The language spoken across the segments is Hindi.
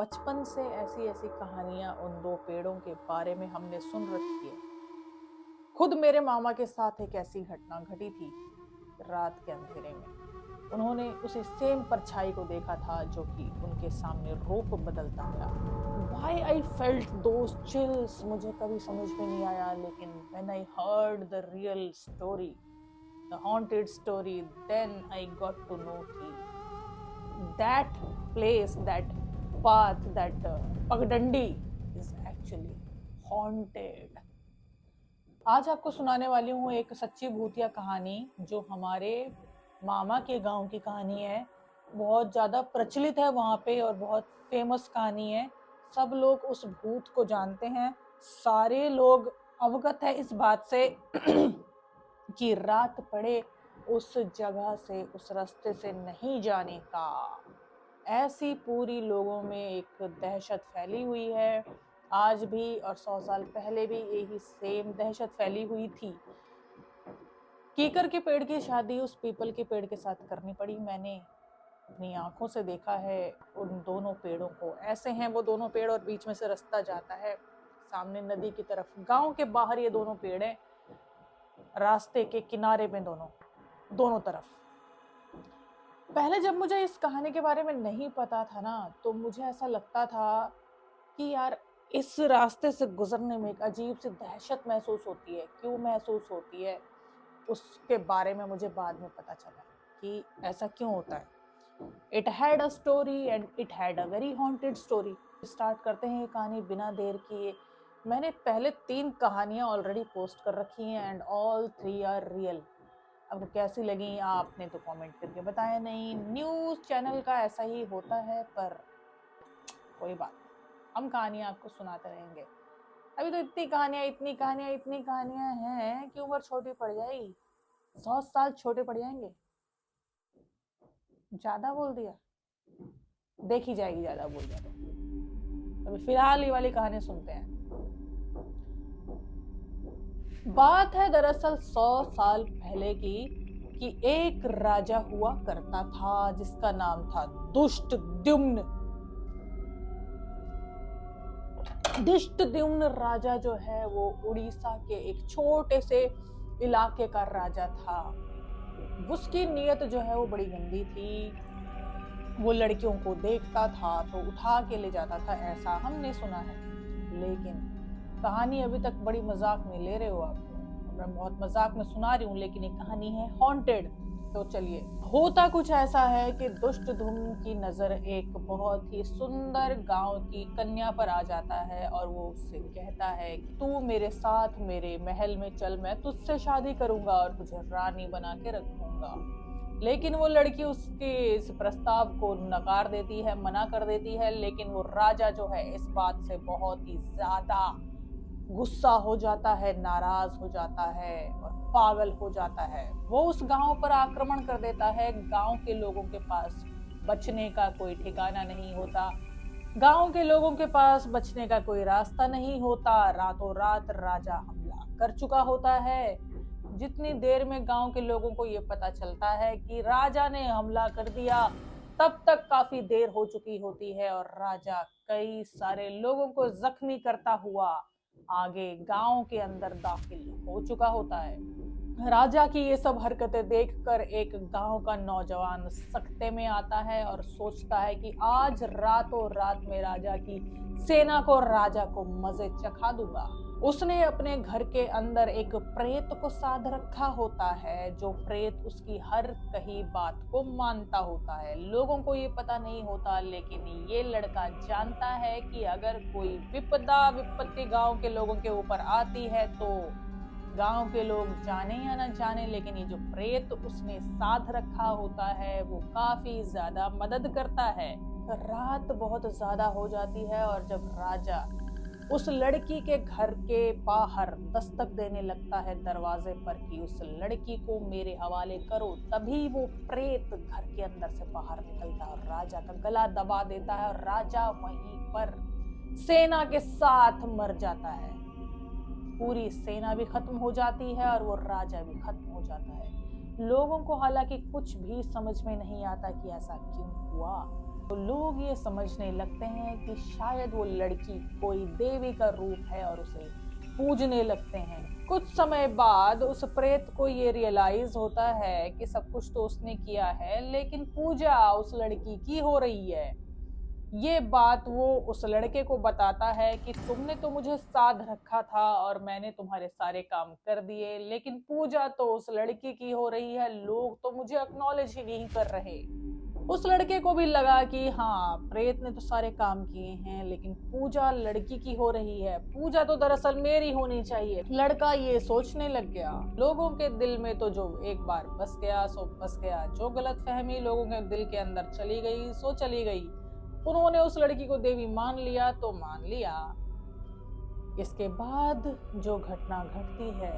बचपन से ऐसी ऐसी कहानियां उन दो पेड़ों के बारे में हमने सुन रखी है। खुद मेरे मामा के साथ एक ऐसी घटना घटी थी। रात के अंधेरे में उन्होंने उसी सेम परछाई को देखा था जो कि उनके सामने रूप बदलता गया। Why I felt those chills मुझे कभी समझ में नहीं आया, लेकिन when I heard the real story, the haunted story, then I got to know कि that place, that path, that पगडंडी is actually haunted। आज आपको सुनाने वाली हूँ एक सच्ची भूतिया कहानी जो हमारे मामा के गांव की कहानी है। बहुत ज़्यादा प्रचलित है वहाँ पे और बहुत फेमस कहानी है। सब लोग उस भूत को जानते हैं। सारे लोग अवगत है इस बात से कि रात पड़े उस जगह से, उस रास्ते से नहीं जाने का। ऐसी पूरी लोगों में एक दहशत फैली हुई है। आज भी और 100 साल पहले भी यही सेम दहशत फैली हुई थी। कीकर के पेड़ की शादी उस पीपल के पेड़ के साथ करनी पड़ी। मैंने अपनी आंखों से देखा है उन दोनों पेड़ों को। ऐसे हैं वो दोनों पेड़ और बीच में से रास्ता जाता है सामने नदी की तरफ। गांव के बाहर ये दोनों पेड़ हैं, रास्ते के किनारे में दोनों तरफ। पहले जब मुझे इस कहानी के बारे में नहीं पता था ना, तो मुझे ऐसा लगता था कि यार इस रास्ते से गुजरने में एक अजीब सी दहशत महसूस होती है। क्यों महसूस होती है उसके बारे में मुझे बाद में पता चला कि ऐसा क्यों होता है। It had a story and it had a very haunted story. Start करते हैं ये कहानी बिना देर किए। मैंने पहले 3 कहानियां ऑलरेडी पोस्ट कर रखी हैं एंड ऑल 3 आर रियल। आपको कैसी लगी आपने तो कमेंट करके बताया नहीं। न्यूज़ चैनल का ऐसा ही होता है, पर कोई बात नहीं, हम कहानियां आपको सुनाते रहेंगे। अभी तो इतनी कहानियां हैं कि उम्र छोटी पड़ जाएगी। 100 साल छोटे पड़ जाएंगे। ज्यादा बोल दिया, देखी जाएगी ज्यादा बोल दिया तो। अभी फिलहाल ये वाली कहानी सुनते हैं। बात है दरअसल 100 साल पहले की कि एक राजा हुआ करता था जिसका नाम था दुष्टद्युम्न। दुष्टद्युम्न राजा जो है वो उड़ीसा के एक छोटे से इलाके का राजा था। उसकी नीयत जो है वो बड़ी गंदी थी। वो लड़कियों को देखता था तो उठा के ले जाता था, ऐसा हमने सुना है। लेकिन कहानी अभी तक बड़ी मजाक में ले रहे हो आप, मैं बहुत मजाक में सुना रही हूँ, लेकिन ये कहानी है हॉन्टेड। तो चलिए, होता कुछ ऐसा है कि दुष्टधुम्न की नजर एक बहुत ही सुंदर गांव की कन्या पर आ जाता है और वो उससे कहता है कि तू मेरे साथ मेरे महल में चल, मैं तुझसे शादी करूंगा और तुझे रानी बना के रखूंगा। लेकिन वो लड़की उसके इस प्रस्ताव को नकार देती है, मना कर देती है। लेकिन वो राजा जो है इस बात से बहुत ही ज्यादा गुस्सा हो जाता है, नाराज हो जाता है और पागल हो जाता है। वो उस गांव पर आक्रमण कर देता है। गांव के लोगों के पास बचने का कोई ठिकाना नहीं होता। गांव के लोगों के पास बचने का कोई रास्ता नहीं होता। रातों रात राजा हमला कर चुका होता है। जितनी देर में गांव के लोगों को ये पता चलता है कि राजा ने हमला कर दिया, तब तक काफी देर हो चुकी होती है और राजा कई सारे लोगों को जख्मी करता हुआ आगे गांव के अंदर दाखिल हो चुका होता है। राजा की ये सब हरकतें देखकर एक गांव का नौजवान सख्ते में आता है और सोचता है कि आज रातों रात में राजा की सेना को, राजा को मजे चखा दूंगा। उसने अपने घर के अंदर एक प्रेत को साध रखा होता है, जो प्रेत उसकी हर कही बात को मानता होता है। लोगों को ये पता नहीं होता, लेकिन ये लड़का जानता है कि अगर कोई विपदा विपत्ति गांव के लोगों के ऊपर आती है तो गांव के लोग जाने या ना जाने, लेकिन ये जो प्रेत उसने साध रखा होता है वो काफी ज्यादा मदद करता है। रात बहुत ज्यादा हो जाती है और जब राजा उस लड़की के घर के बाहर दस्तक देने लगता है दरवाजे पर कि उस लड़की को मेरे हवाले करो, तभी वो प्रेत घर के अंदर से बाहर निकलता है और राजा का गला दबा देता है और राजा वहीं पर सेना के साथ मर जाता है। पूरी सेना भी खत्म हो जाती है और वो राजा भी खत्म हो जाता है। लोगों को हालांकि कुछ भी समझ में नहीं आता कि ऐसा क्यों हुआ। तो लोग ये समझने लगते हैं कि शायद वो लड़की कोई देवी का रूप है और उसे पूजने लगते हैं। कुछ समय बाद उस प्रेत को ये रियलाइज होता है कि सब कुछ तो उसने किया है, लेकिन पूजा उस लड़की की हो रही है। ये बात वो उस लड़के को बताता है कि तुमने तो मुझे साध रखा था और मैंने तुम्हारे सारे काम कर दिए, लेकिन पूजा तो उस लड़की की हो रही है, लोग तो मुझे एक्नॉलेज ही नहीं कर रहे। उस लड़के को भी लगा कि हाँ, प्रेत ने तो सारे काम किए हैं, लेकिन पूजा लड़की की हो रही है, पूजा तो दरअसल मेरी होनी चाहिए। लड़का ये सोचने लग गया। लोगों के दिल में तो जो एक बार बस गया सो बस गया। जो गलतफहमी लोगों के दिल के अंदर चली गई सो चली गई। उन्होंने उस लड़की को देवी मान लिया तो मान लिया। इसके बाद जो घटना घटती है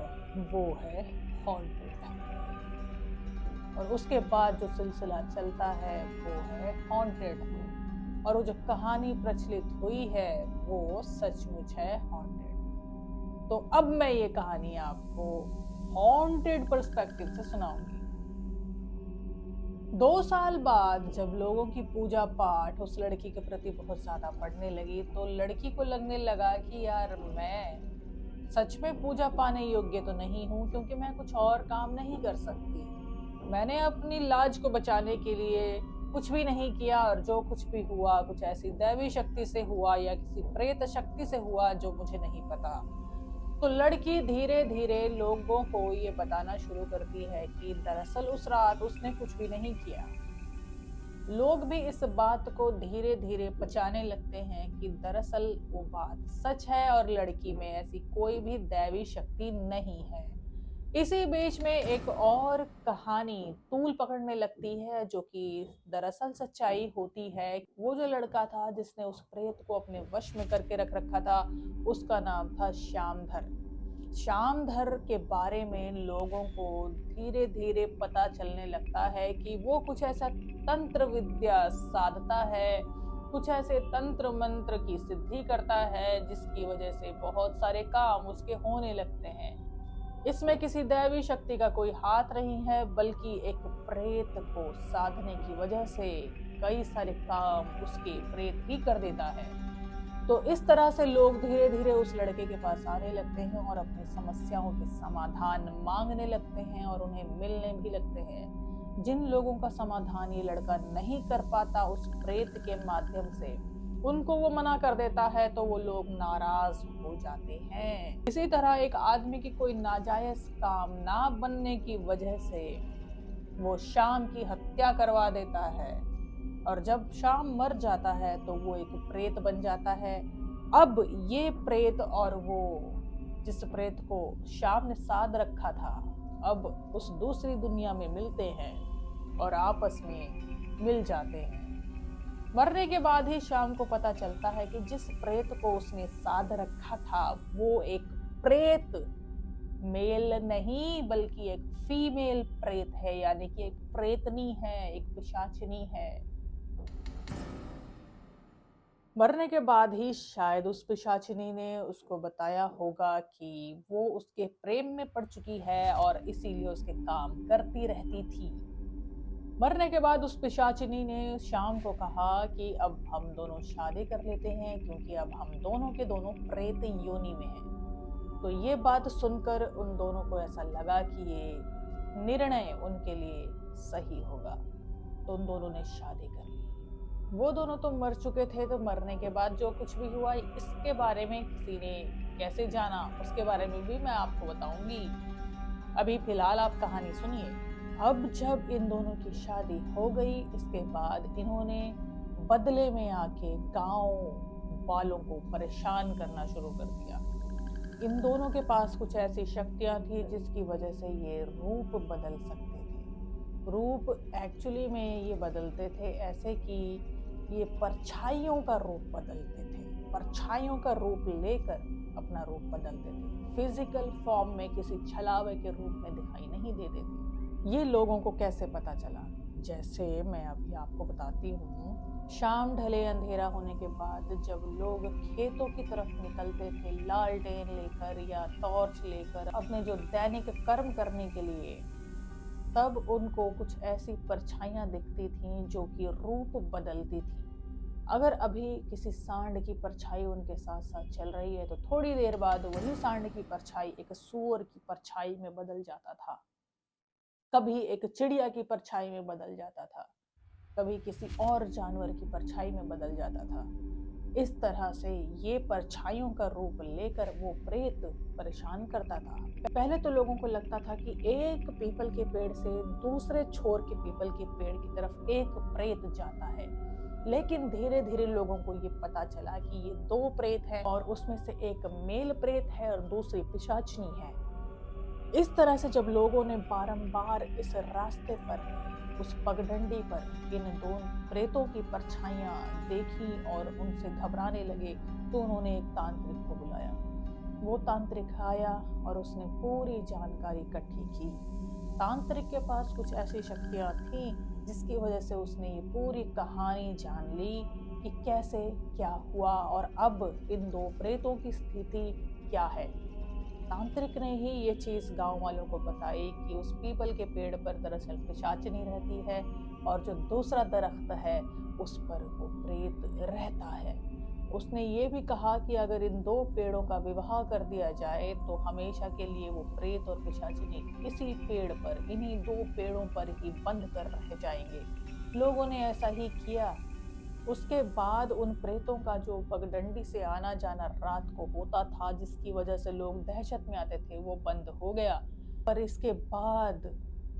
वो है हॉन्टेड, और उसके बाद जो सिलसिला चलता है वो है हॉन्टेड। और वो जो कहानी प्रचलित हुई है वो सचमुच है हॉन्टेड। तो अब मैं ये कहानी आपको हॉन्टेड पर्सपेक्टिव से सुनाऊंगी। 2 साल बाद जब लोगों की पूजा पाठ उस लड़की के प्रति बहुत ज्यादा बढ़ने लगी, तो लड़की को लगने लगा कि यार, मैं सच में पूजा पाने योग्य तो नहीं हूँ, क्योंकि मैं कुछ और काम नहीं कर सकती। मैंने अपनी लाज को बचाने के लिए कुछ भी नहीं किया, और जो कुछ भी हुआ कुछ ऐसी दैवी शक्ति से हुआ या किसी प्रेत शक्ति से हुआ जो मुझे नहीं पता। तो लड़की धीरे धीरे लोगों को ये बताना शुरू करती है कि दरअसल उस रात उसने कुछ भी नहीं किया। लोग भी इस बात को धीरे धीरे पचाने लगते हैं कि दरअसल वो बात सच है और लड़की में ऐसी कोई भी दैवी शक्ति नहीं है। इसी बीच में एक और कहानी तूल पकड़ने लगती है, जो कि दरअसल सच्चाई होती है। वो जो लड़का था जिसने उस प्रेत को अपने वश में करके रख रखा था, उसका नाम था श्यामधर। श्यामधर के बारे में लोगों को धीरे धीरे पता चलने लगता है कि वो कुछ ऐसा तंत्र विद्या साधता है, कुछ ऐसे तंत्र मंत्र की सिद्धि करता है जिसकी वजह से बहुत सारे काम उसके होने लगते हैं। इसमें किसी दैवी शक्ति का कोई हाथ नहीं है, बल्कि एक प्रेत को साधने की वजह से कई सारे काम उसके प्रेत ही कर देता है। तो इस तरह से लोग धीरे धीरे उस लड़के के पास आने लगते हैं और अपनी समस्याओं के समाधान मांगने लगते हैं और उन्हें मिलने भी लगते हैं। जिन लोगों का समाधान ये लड़का नहीं कर पाता उस प्रेत के माध्यम से, उनको वो मना कर देता है, तो वो लोग नाराज हो जाते हैं। इसी तरह एक आदमी की कोई नाजायज काम ना बनने की वजह से वो शाम की हत्या करवा देता है, और जब शाम मर जाता है तो वो एक प्रेत बन जाता है। अब ये प्रेत और वो जिस प्रेत को शाम ने साध रखा था, अब उस दूसरी दुनिया में मिलते हैं और आपस में मिल जाते हैं। मरने के बाद ही शाम को पता चलता है कि जिस प्रेत को उसने साध रखा था वो एक प्रेत मेल नहीं बल्कि एक फीमेल प्रेत है, यानी कि एक प्रेतनी है, एक पिशाचिनी है। मरने के बाद ही शायद उस पिशाचिनी ने उसको बताया होगा कि वो उसके प्रेम में पड़ चुकी है और इसीलिए उसके काम करती रहती थी। मरने के बाद उस पिशाचिनी ने शाम को कहा कि अब हम दोनों शादी कर लेते हैं, क्योंकि अब हम दोनों के दोनों प्रेत योनि में हैं। तो ये बात सुनकर उन दोनों को ऐसा लगा कि ये निर्णय उनके लिए सही होगा, तो उन दोनों ने शादी कर ली। वो दोनों तो मर चुके थे, तो मरने के बाद जो कुछ भी हुआ इसके बारे में किसी ने कैसे जाना, उसके बारे में भी मैं आपको बताऊंगी। अभी फिलहाल आप कहानी सुनिए। अब जब इन दोनों की शादी हो गई, इसके बाद इन्होंने बदले में आके गांव वालों को परेशान करना शुरू कर दिया। इन दोनों के पास कुछ ऐसी शक्तियां थी जिसकी वजह से ये रूप बदल सकते थे। रूप एक्चुअली में ये बदलते थे ऐसे कि ये परछाइयों का रूप बदलते थे, परछाइयों का रूप लेकर अपना रूप बदलते थे। फिजिकल फॉर्म में किसी छलावे के रूप में दिखाई नहीं देते थे। ये लोगों को कैसे पता चला? जैसे मैं अभी आपको बताती हूँ। शाम ढले अंधेरा होने के बाद जब लोग खेतों की तरफ निकलते थे लालटेन लेकर या टॉर्च लेकर अपने जो दैनिक कर्म करने के लिए, तब उनको कुछ ऐसी परछाइयां दिखती थीं जो कि रूप बदलती थी। अगर अभी किसी सांड की परछाई उनके साथ साथ चल रही है तो थोड़ी देर बाद वही सांड की परछाई एक सूअर की परछाई में बदल जाता था, कभी एक चिड़िया की परछाई में बदल जाता था, कभी किसी और जानवर की परछाई में बदल जाता था। इस तरह से ये परछाइयों का रूप लेकर वो प्रेत परेशान करता था। पहले तो लोगों को लगता था कि एक पीपल के पेड़ से दूसरे छोर के पीपल के पेड़ की तरफ एक प्रेत जाता है, लेकिन धीरे धीरे लोगों को ये पता चला कि ये दो प्रेत हैं और उसमें से एक मेल प्रेत है और दूसरी पिशाचनी है। इस तरह से जब लोगों ने बारंबार इस रास्ते पर, उस पगडंडी पर इन दो प्रेतों की परछाइयां देखी और उनसे घबराने लगे, तो उन्होंने एक तांत्रिक को बुलाया। वो तांत्रिक आया और उसने पूरी जानकारी इकट्ठी की। तांत्रिक के पास कुछ ऐसी शक्तियां थी जिसकी वजह से उसने ये पूरी कहानी जान ली कि कैसे क्या हुआ और अब इन दो प्रेतों की स्थिति क्या है। तांत्रिक ने ही ये चीज गांव वालों को बताई कि उस पीपल के पेड़ पर दरअसल पिशाचनी रहती है और जो दूसरा दरख्त है उस पर वो प्रेत रहता है। उसने ये भी कहा कि अगर इन दो पेड़ों का विवाह कर दिया जाए तो हमेशा के लिए वो प्रेत और पिशाचनी इसी पेड़ पर, इन्हीं दो पेड़ों पर ही बंद कर रह जाएंगे। लोगों ने ऐसा ही किया। उसके बाद उन प्रेतों का जो पगडंडी से आना जाना रात को होता था, जिसकी वजह से लोग दहशत में आते थे, वो बंद हो गया। पर इसके बाद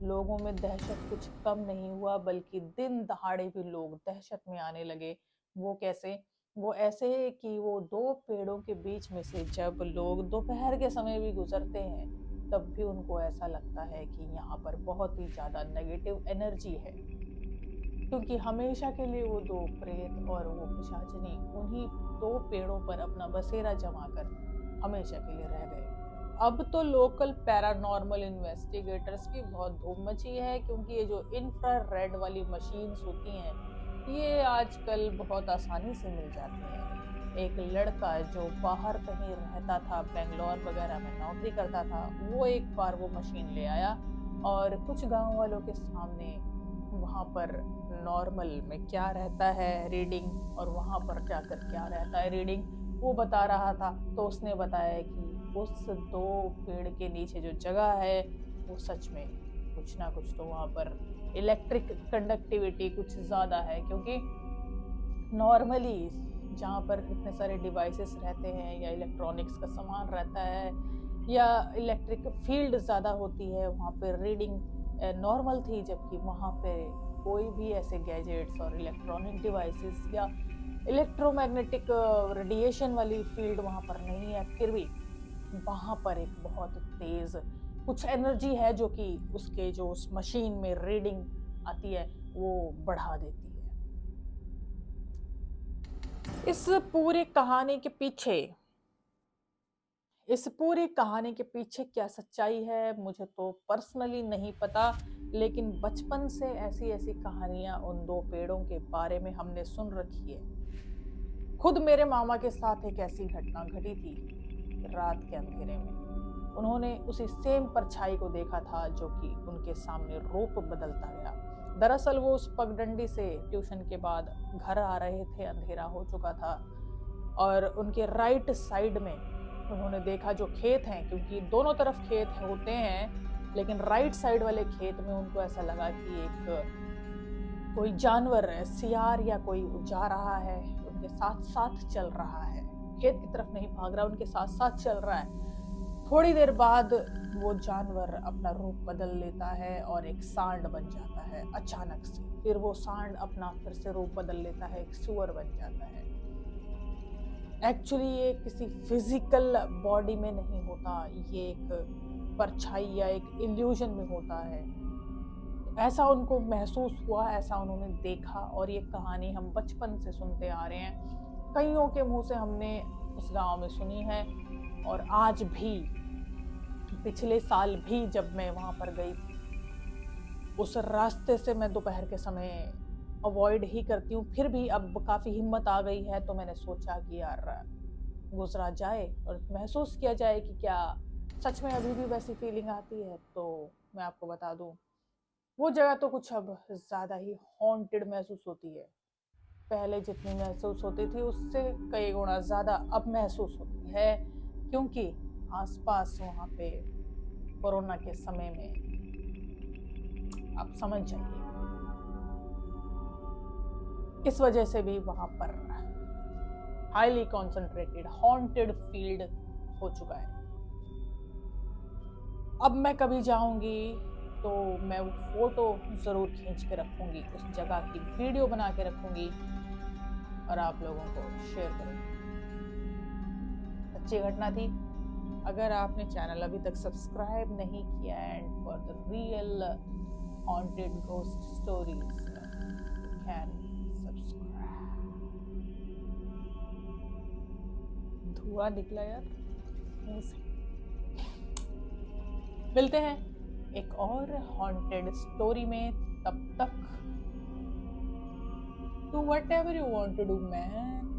लोगों में दहशत कुछ कम नहीं हुआ, बल्कि दिन दहाड़े भी लोग दहशत में आने लगे। वो कैसे? वो ऐसे कि वो दो पेड़ों के बीच में से जब लोग दोपहर के समय भी गुजरते हैं, तब भी उनको ऐसा लगता है कि यहाँ पर बहुत ही ज्यादा नेगेटिव एनर्जी है, क्योंकि हमेशा के लिए वो दो प्रेत और वो पिशाचनी उन्हीं दो पेड़ों पर अपना बसेरा जमाकर हमेशा के लिए रह गए। अब तो लोकल पैरानॉर्मल इन्वेस्टिगेटर्स की बहुत धूम मची है, क्योंकि ये जो इंफ्रारेड वाली मशीन्स होती हैं ये आजकल बहुत आसानी से मिल जाती हैं। एक लड़का जो बाहर कहीं रहता था, बेंगलोर वगैरह में नौकरी करता था, वो एक बार वो मशीन ले आया और कुछ गांव वालों के सामने वहां पर नॉर्मल में क्या रहता है रीडिंग और वहां पर जाकर क्या रहता है रीडिंग, वो बता रहा था। तो उसने बताया कि उस दो पेड़ के नीचे जो जगह है वो सच में कुछ ना कुछ तो वहां पर इलेक्ट्रिक कंडक्टिविटी कुछ ज्यादा है, क्योंकि नॉर्मली जहाँ पर इतने सारे डिवाइसेस रहते हैं या इलेक्ट्रॉनिक्स का सामान रहता है या इलेक्ट्रिक फील्ड ज़्यादा होती है, वहाँ पे रीडिंग नॉर्मल थी, जबकि वहाँ पे कोई भी ऐसे गैजेट्स और इलेक्ट्रॉनिक डिवाइसेस या इलेक्ट्रोमैग्नेटिक रेडिएशन वाली फील्ड वहाँ पर नहीं है। फिर भी वहाँ पर एक बहुत तेज कुछ एनर्जी है जो कि उसके जो उस मशीन में रीडिंग आती है वो बढ़ा देती है। इस पूरी कहानी के पीछे क्या सच्चाई है मुझे तो पर्सनली नहीं पता, लेकिन बचपन से ऐसी ऐसी कहानियां उन दो पेड़ों के बारे में हमने सुन रखी है। खुद मेरे मामा के साथ एक ऐसी घटना घटी थी रात के अंधेरे में। उन्होंने उसी सेम परछाई को देखा था जो कि उनके सामने रूप बदलता गया। दरअसल वो उस पगडंडी से ट्यूशन के बाद घर आ रहे थे, अंधेरा हो चुका था, और उनके राइट साइड में उन्होंने देखा जो खेत हैं, क्योंकि दोनों तरफ खेत होते हैं, लेकिन राइट साइड वाले खेत में उनको ऐसा लगा कि एक कोई जानवर है, सियार या कोई जा रहा है, उनके साथ साथ चल रहा है, खेत की तरफ नहीं भाग रहा, उनके साथ साथ चल रहा है। थोड़ी देर बाद वो जानवर अपना रूप बदल लेता है और एक सांड बन जाता है अचानक से। फिर वो सांड अपना फिर से रूप बदल लेता है, एक सुअर बन जाता है। एक्चुअली ये किसी फिजिकल बॉडी में नहीं होता, ये एक परछाई या एक इल्यूजन में होता है। ऐसा उनको महसूस हुआ, ऐसा उन्होंने देखा, और ये कहानी हम बचपन से सुनते आ रहे हैं, कईयों के मुंह से हमने उस गांव में सुनी है। और आज भी, पिछले साल भी जब मैं वहां पर गई थी, उस रास्ते से मैं दोपहर के समय अवॉइड ही करती हूँ, फिर भी अब काफ़ी हिम्मत आ गई है तो मैंने सोचा कि यार गुजरा जाए और महसूस किया जाए कि क्या सच में अभी भी वैसी फीलिंग आती है। तो मैं आपको बता दूं वो जगह तो कुछ अब ज्यादा ही हॉन्टेड महसूस होती है। पहले जितनी महसूस होती थी उससे कई गुना ज्यादा अब महसूस होती है, क्योंकि आसपास वहां पे कोरोना के समय में, आप समझ जाइए, इस वजह से भी वहां पर हाईली कॉन्सेंट्रेटेड हॉन्टेड फील्ड हो चुका है। अब मैं कभी जाऊंगी तो मैं वो फोटो जरूर खींच के रखूंगी, उस जगह की वीडियो बना के रखूंगी और आप लोगों को शेयर करूंगी। अच्छी घटना थी। अगर आपने चैनल अभी तक सब्सक्राइब नहीं किया and for the real haunted ghost stories can subscribe. धुआं निकला यार मुंह से। मिलते हैं एक और हॉन्टेड स्टोरी में, तब तक do whatever you want to do man.